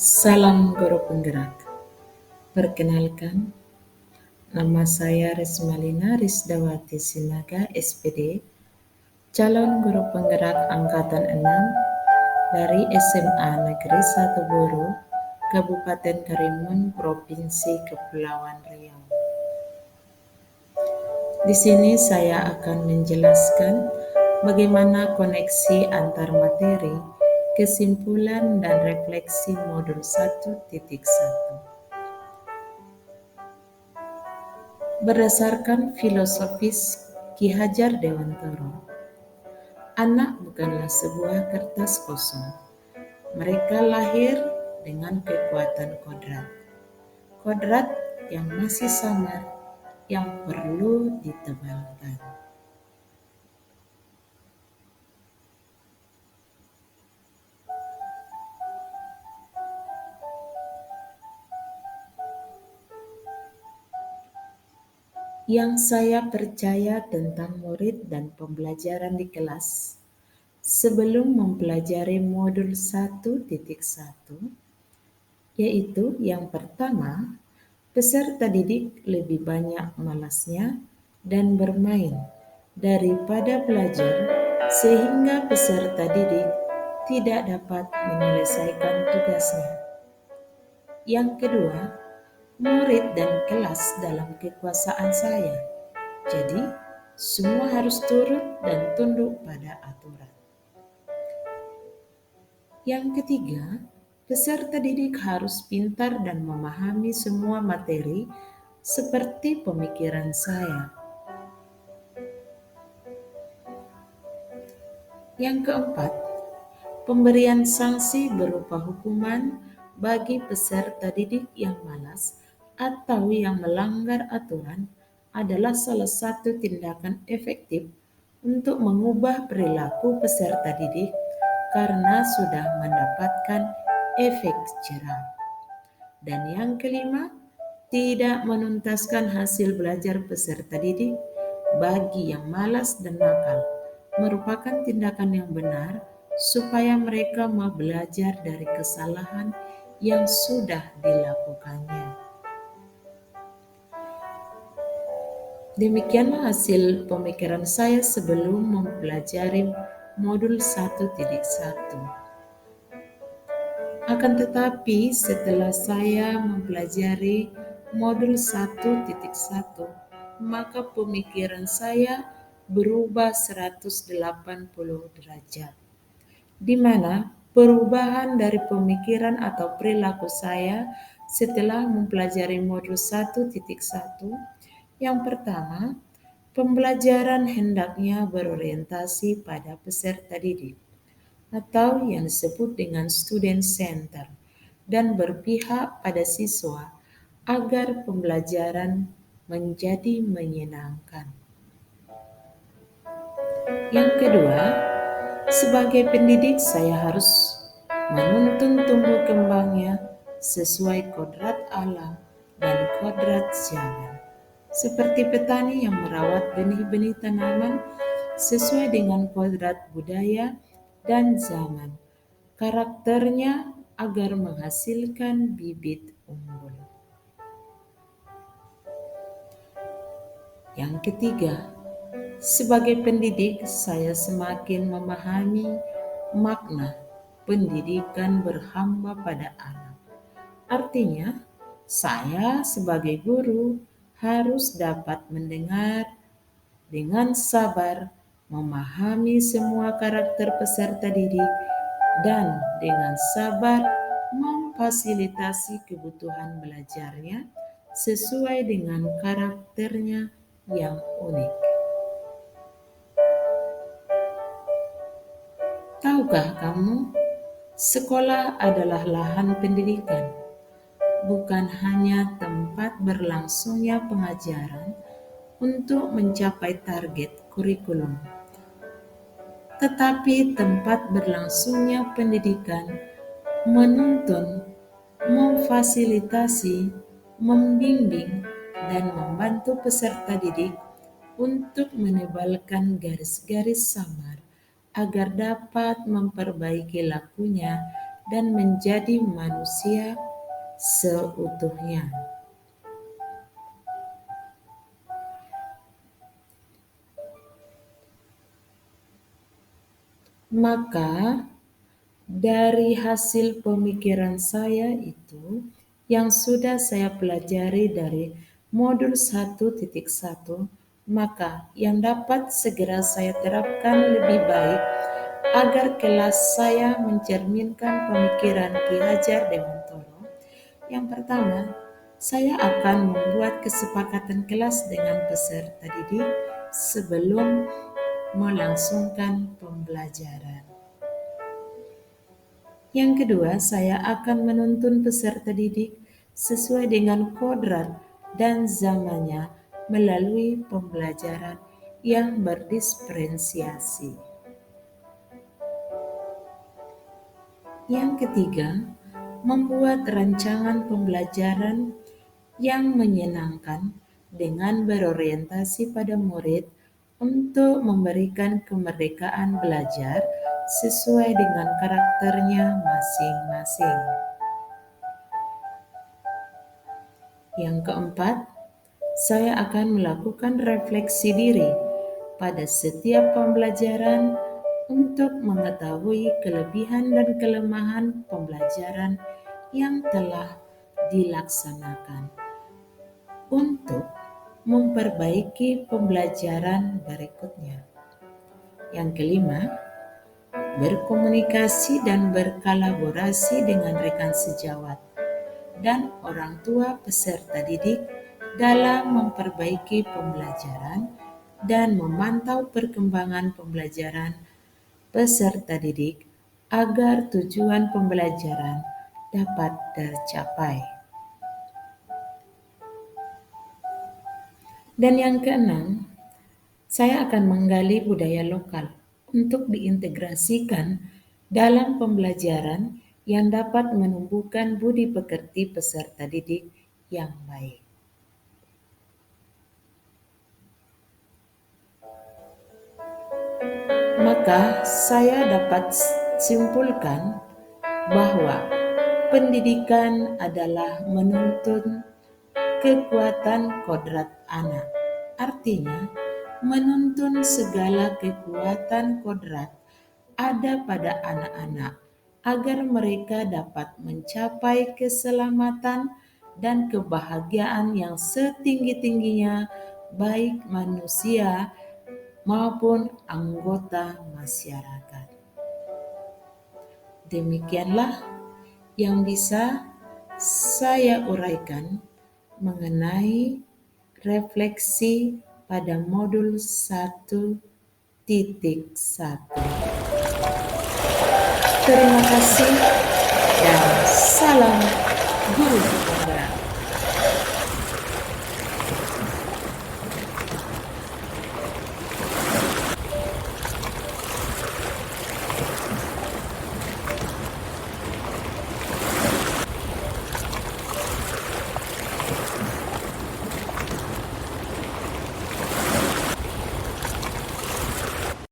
Salam Guru Penggerak. Perkenalkan, nama saya Resmalina Risdawati Sinaga, SPD, calon Guru Penggerak Angkatan 6 dari SMA Negeri 1 Buru, Kabupaten Karimun, Provinsi Kepulauan Riau. Di sini saya akan menjelaskan bagaimana koneksi antar materi, kesimpulan, dan refleksi modul 1.1. Berdasarkan filosofis Ki Hajar Dewantara, anak bukanlah sebuah kertas kosong. Mereka lahir dengan kekuatan kodrat. Kodrat yang masih samar, yang perlu ditebalkan. Yang saya percaya tentang murid dan pembelajaran di kelas sebelum mempelajari modul 1.1, yaitu yang pertama, peserta didik lebih banyak malasnya dan bermain daripada belajar, sehingga peserta didik tidak dapat menyelesaikan tugasnya. Yang kedua, murid dan kelas dalam kekuasaan saya. Jadi, semua harus turut dan tunduk pada aturan. Yang ketiga, peserta didik harus pintar dan memahami semua materi seperti pemikiran saya. Yang keempat, pemberian sanksi berupa hukuman bagi peserta didik yang malas atau yang melanggar aturan adalah salah satu tindakan efektif untuk mengubah perilaku peserta didik karena sudah mendapatkan efek jerah. Dan yang kelima, tidak menuntaskan hasil belajar peserta didik bagi yang malas dan nakal merupakan tindakan yang benar supaya mereka mau belajar dari kesalahan yang sudah dilakukannya. Demikianlah hasil pemikiran saya sebelum mempelajari modul 1.1. Akan tetapi setelah saya mempelajari modul 1.1, maka pemikiran saya berubah 180 derajat, di mana perubahan dari pemikiran atau perilaku saya setelah mempelajari modul 1.1, yang pertama, pembelajaran hendaknya berorientasi pada peserta didik atau yang disebut dengan student center dan berpihak pada siswa agar pembelajaran menjadi menyenangkan. Yang kedua, sebagai pendidik saya harus menuntun tumbuh kembangnya sesuai kodrat alam dan kodrat zaman. Seperti petani yang merawat benih-benih tanaman sesuai dengan kodrat budaya dan zaman, karakternya agar menghasilkan bibit unggul. Yang ketiga, sebagai pendidik saya semakin memahami makna pendidikan berhamba pada anak. Artinya, saya sebagai guru harus dapat mendengar dengan sabar, memahami semua karakter peserta didik, dan dengan sabar memfasilitasi kebutuhan belajarnya sesuai dengan karakternya yang unik. Tahukah kamu, sekolah adalah lahan pendidikan, bukan hanya tempat berlangsungnya pengajaran untuk mencapai target kurikulum, tetapi tempat berlangsungnya pendidikan menuntun, memfasilitasi, membimbing, dan membantu peserta didik untuk menebalkan garis-garis samar agar dapat memperbaiki lakunya dan menjadi manusia seutuhnya. Maka dari hasil pemikiran saya itu yang sudah saya pelajari dari modul 1.1, maka yang dapat segera saya terapkan lebih baik agar kelas saya mencerminkan pemikiran Ki Hajar Dewantoro. Yang pertama, saya akan membuat kesepakatan kelas dengan peserta didik sebelum melangsungkan pembelajaran. Yang kedua, saya akan menuntun peserta didik sesuai dengan kodrat dan zamannya melalui pembelajaran yang berdiferensiasi. Yang ketiga, membuat rancangan pembelajaran yang menyenangkan dengan berorientasi pada murid untuk memberikan kemerdekaan belajar sesuai dengan karakternya masing-masing. Yang keempat, saya akan melakukan refleksi diri pada setiap pembelajaran untuk mengetahui kelebihan dan kelemahan pembelajaran yang telah dilaksanakan untuk memperbaiki pembelajaran berikutnya. Yang kelima, berkomunikasi dan berkolaborasi dengan rekan sejawat dan orang tua peserta didik dalam memperbaiki pembelajaran dan memantau perkembangan pembelajaran peserta didik agar tujuan pembelajaran dapat tercapai. Dan yang keenam, saya akan menggali budaya lokal untuk diintegrasikan dalam pembelajaran yang dapat menumbuhkan budi pekerti peserta didik yang baik. Maka saya dapat simpulkan bahwa pendidikan adalah menuntun kekuatan kodrat anak. Artinya, menuntun segala kekuatan kodrat ada pada anak-anak agar mereka dapat mencapai keselamatan dan kebahagiaan yang setinggi-tingginya baik manusia maupun anggota masyarakat. Demikianlah yang bisa saya uraikan mengenai refleksi pada modul 1.1. Terima kasih dan salam guru.